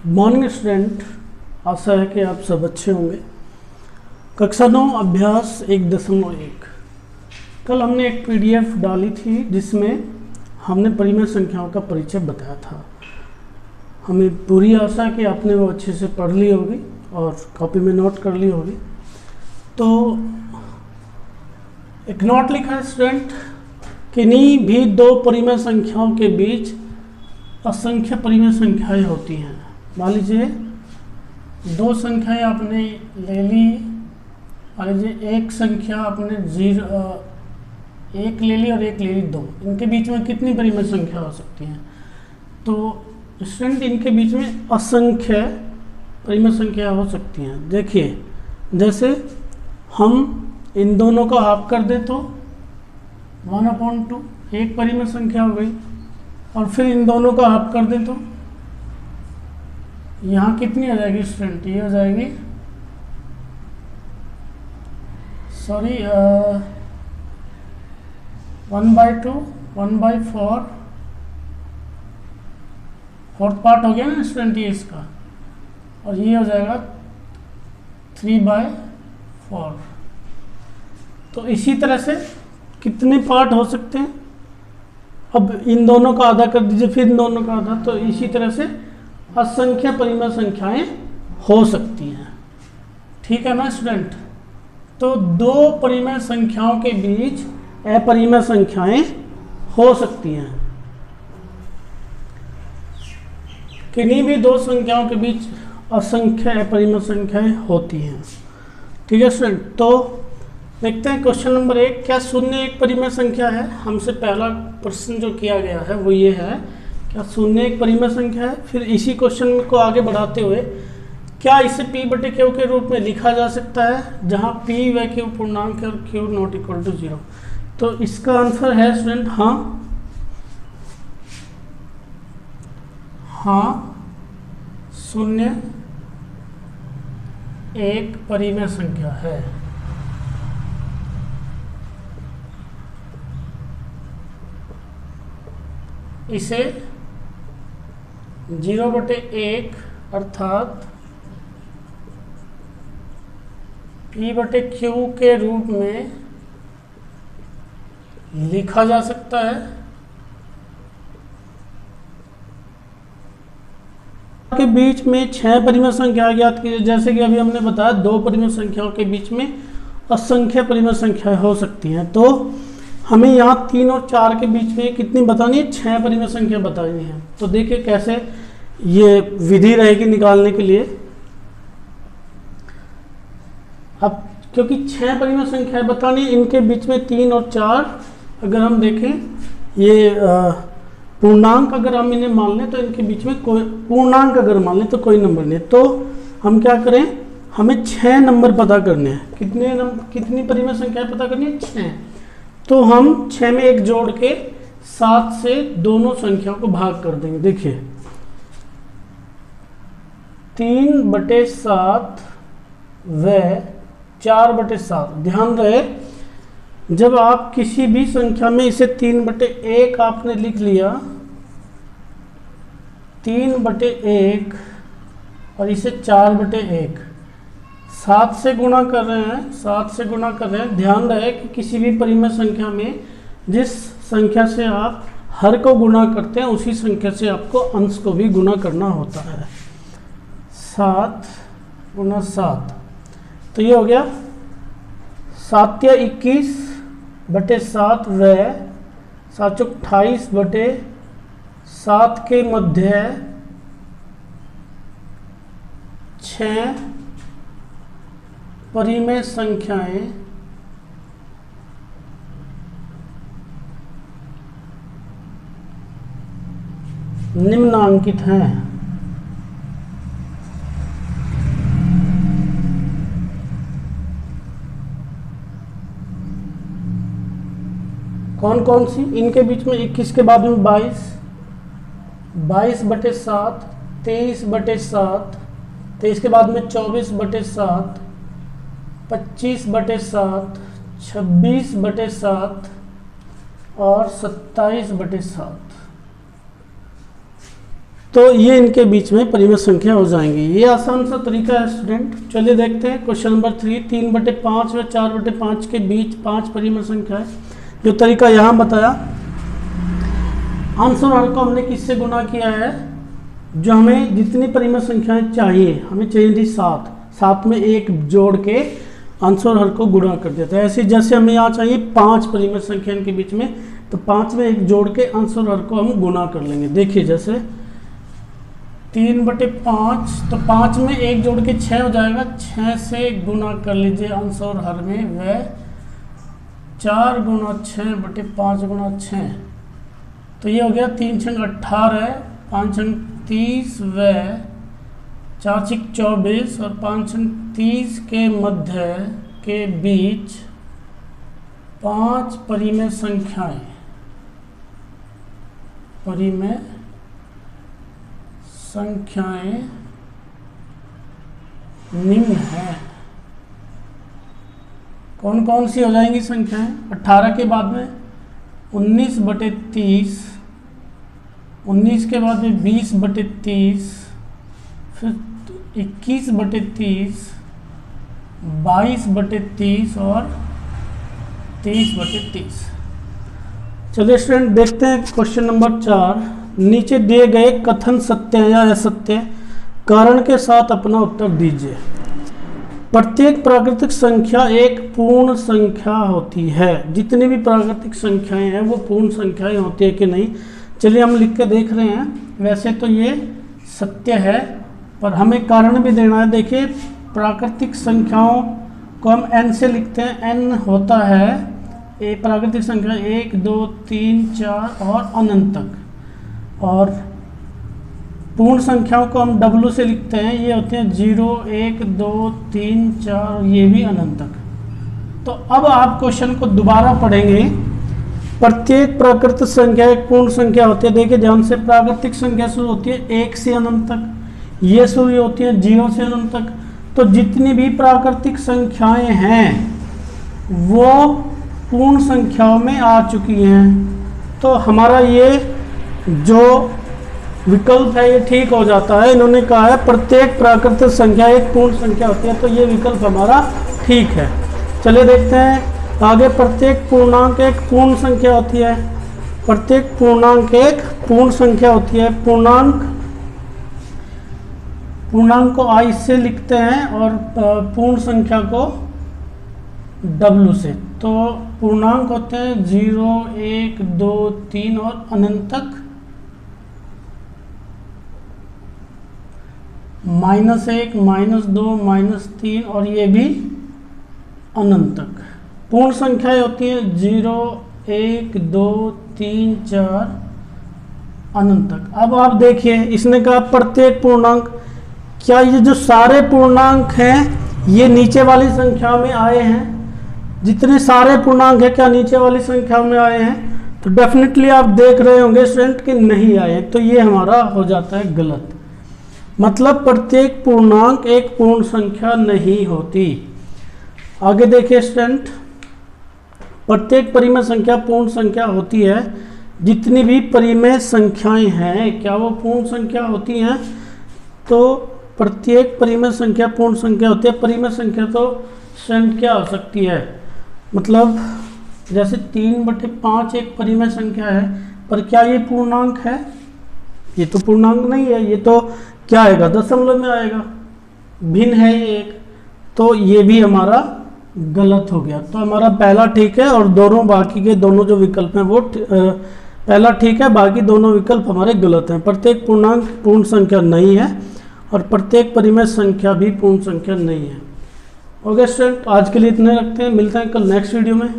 Morning student, आशा है कि आप सब अच्छे होंगे। कक्षा 9 अभ्यास 1.1। कल हमने एक पीडीएफ डाली थी जिसमें हमने परिमेय संख्याओं का परिचय बताया था। हमें पूरी आशा है कि आपने वो अच्छे से पढ़ ली होगी और कॉपी में नोट कर ली होगी। तो एक नोट लिखा है स्टूडेंट, किन्हीं भी दो परिमेय संख्याओं के बीच असंख्य परिमेय संख्याएं होती हैं। मान लीजिए दो संख्याएं आपने ले ली, मान लीजिए एक संख्या आपने एक ले ली और एक ले ली दो, इनके बीच में कितनी परिमेय संख्या हो सकती हैं? तो स्टूडेंट इनके बीच में असंख्य परिमेय संख्या हो सकती हैं। देखिए, जैसे हम इन दोनों को हाफ कर दे तो 1/2 एक परिमेय संख्या हो गई, और फिर इन दोनों का हाफ कर दे तो यहाँ कितनी हो जाएगी स्टूडेंट? ये हो जाएगी 1/2 1/4 फोर्थ पार्ट हो गया ना स्टूडेंट ये इसका, और ये हो जाएगा 3/4। तो इसी तरह से कितने पार्ट हो सकते हैं? अब इन दोनों का आधा कर दीजिए, फिर इन दोनों का आधा, तो इसी तरह से असंख्य परिमेय संख्याएं हो सकती हैं। ठीक है ना स्टूडेंट? तो दो परिमेय संख्याओं के बीच अपरिमेय संख्याएं हो सकती हैं। किन्हीं भी दो संख्याओं के बीच असंख्य अपरिमेय संख्याएं होती हैं। ठीक है स्टूडेंट? तो देखते हैं क्वेश्चन नंबर 1, क्या शून्य एक परिमेय संख्या है? हमसे पहला प्रश्न जो किया गया है वो ये है, क्या शून्य एक परिमेय संख्या है? फिर इसी क्वेश्चन को आगे बढ़ाते हुए, क्या इसे p/q के रूप में लिखा जा सकता है जहां p व q पूर्णांक है और q नॉट इक्वल टू 0? तो इसका आंसर है स्टूडेंट हाँ, शून्य एक परिमेय संख्या है। इसे 0/1 अर्थात p/q के रूप में लिखा जा सकता है। के बीच में 6 परिमेय संख्या ज्ञात कीजिए। जैसे कि अभी हमने बताया दो परिमेय संख्याओं के बीच में असंख्य परिमेय संख्याएं हो सकती हैं। तो हमें यहाँ 3 और 4 के बीच में कितनी बतानी है? 6 परिमेय संख्या बतानी है। तो देखिए कैसे ये विधि रहेगी निकालने के लिए। अब क्योंकि 6 परिमेय संख्याएं बतानी, इनके बीच में 3 और 4 अगर हम देखें, ये पूर्णांक अगर हम इन्हें मान लें तो इनके बीच में कोई पूर्णांक अगर मान लें तो कोई नंबर नहीं। तो हम क्या करें, हमें 6 नंबर पता करने हैं। कितनी परिमेय संख्याएं पता करनी है? 6। तो हम 6 में एक जोड़ के 7 से दोनों संख्याओं को भाग कर देंगे। देखिए 3/7 व 4/7। ध्यान रहे, जब आप किसी भी संख्या में इसे 3/1 आपने लिख लिया, 3/1 और इसे 4/1, 7 से गुणा कर रहे हैं, 7 से गुणा कर रहे हैं। ध्यान रहे कि किसी भी परिमेय संख्या में जिस संख्या से आप हर को गुणा करते हैं उसी संख्या से आपको अंश को भी गुणा करना होता है। 7 × 7, तो ये हो गया 7 या 21/7 व 7 28/7 के मध्य 6 परिमेय संख्याएं निम्नांकित हैं। कौन कौन सी? इनके बीच में 21 के बाद में 22, 22/7, 23/7, 23 के बाद में 24/7, 25/7, 26/7 और 27/7। तो ये इनके बीच में परिमेय संख्या हो जाएंगी। ये आसान सा तरीका है स्टूडेंट। चलिए देखते हैं क्वेश्चन नंबर 3। 3/5 व 4/5 के बीच 5 परिमेय संख्या है। जो तरीका यहाँ बताया, अंश और हर को हमने किससे गुना किया है, जो हमें जितनी परिमेय संख्याएं चाहिए, हमें चाहिए थी 7, 7 में 1 जोड़ के अंश और हर को गुणा कर देते हैं। ऐसे जैसे हमें यहाँ चाहिए 5 परिमेय संख्या इनके बीच में, तो 5 में 1 जोड़ के अंश और हर को हम गुणा कर लेंगे। देखिए जैसे 3/5, तो 5 में 1 जोड़ के 6 हो जाएगा, 6 से गुणा कर लीजिए अंश और हर में, वह 4 गुना 6/5 गुना 6, तो ये हो गया 3 छंग 18, 5 छंग 30 व 4 छंग 24 और 5 छंग 30 के मध्य के बीच 5 परिमेय संख्याएं, परिमेय संख्याएं निम्न है। कौन कौन सी हो जाएंगी संख्याएं? 18 के बाद में 19/30, 19 के बाद में 20/30, फिर 21/30, 22/30 और 23/30। चलिए स्टूडेंट देखते हैं क्वेश्चन नंबर 4। नीचे दिए गए कथन सत्य है या असत्य, कारण के साथ अपना उत्तर दीजिए। प्रत्येक प्राकृतिक संख्या एक पूर्ण संख्या होती है। जितनी भी प्राकृतिक संख्याएं हैं वो पूर्ण संख्याएं होती है कि नहीं, चलिए हम लिख के देख रहे हैं। वैसे तो ये सत्य है, पर हमें कारण भी देना है। देखिए प्राकृतिक संख्याओं को हम n से लिखते हैं। n होता है ये प्राकृतिक संख्या 1 2 3 4 और अनंत तक, और पूर्ण संख्याओं को हम w से लिखते हैं। ये होते हैं 0 1 2 3 4, ये भी अनंत तक। तो अब आप क्वेश्चन को दोबारा पढ़ेंगे। प्रत्येक प्राकृतिक संख्या एक पूर्ण संख्या होती है। देखिए ध्यान से, प्राकृतिक संख्या शुरू होती है 1 से अनंत तक, ये शुरू होती है 0 से अनंत तक। तो जितनी भी प्राकृतिक संख्याएं हैं वो पूर्ण संख्याओं में आ चुकी हैं। तो हमारा ये जो विकल्प है ये ठीक हो जाता है। इन्होंने कहा है प्रत्येक प्राकृतिक संख्या एक पूर्ण संख्या होती है, तो ये विकल्प हमारा ठीक है। चलिए देखते हैं आगे। प्रत्येक पूर्णांक एक पूर्ण संख्या होती है। प्रत्येक पूर्णांक एक पूर्ण संख्या होती है। पूर्णांक को i से लिखते हैं और पूर्ण संख्या को w से। तो पूर्णांक होते हैं 0 1 2 3 और अनंत तक -1 -2 -3 और ये भी अनंत तक। पूर्ण संख्याएं होती हैं 0 1 2 3 4 अनंत तक। अब आप देखिए इसने कहा प्रत्येक पूर्णांक, क्या ये जो सारे पूर्णांक हैं ये नीचे वाली संख्या में आए हैं? जितने सारे पूर्णांक हैं क्या नीचे वाली संख्या में आए हैं? तो डेफिनेटली आप देख रहे होंगे स्टूडेंट कि नहीं आए, तो ये हमारा हो जाता है गलत। मतलब प्रत्येक पूर्णांक एक पूर्ण संख्या नहीं होती। आगे देखिए स्टूडेंट, प्रत्येक परिमेय संख्या पूर्ण संख्या होती है। जितनी भी परिमेय संख्याएं हैं क्या वो पूर्ण संख्या होती हैं? तो प्रत्येक परिमेय संख्या पूर्ण संख्या होती है। परिमेय संख्या तो स्टूडेंट क्या हो सकती है? मतलब जैसे 3/5 एक परिमेय संख्या है, पर क्या ये पूर्णांक है? ये तो पूर्णांक नहीं है, ये तो क्या आएगा? दशमलव में आएगा, भिन्न है ये एक, तो ये भी हमारा गलत हो गया। तो हमारा पहला ठीक है और दोनों बाकी के दोनों जो विकल्प हैं वो पहला ठीक है, बाकी दोनों विकल्प हमारे गलत हैं। प्रत्येक पूर्णांक पूर्ण संख्या नहीं है और प्रत्येक परिमेय संख्या भी पूर्ण संख्या नहीं है। ओके स्टूडेंट, आज के लिए इतने रखते हैं, मिलते हैं कल नेक्स्ट वीडियो में।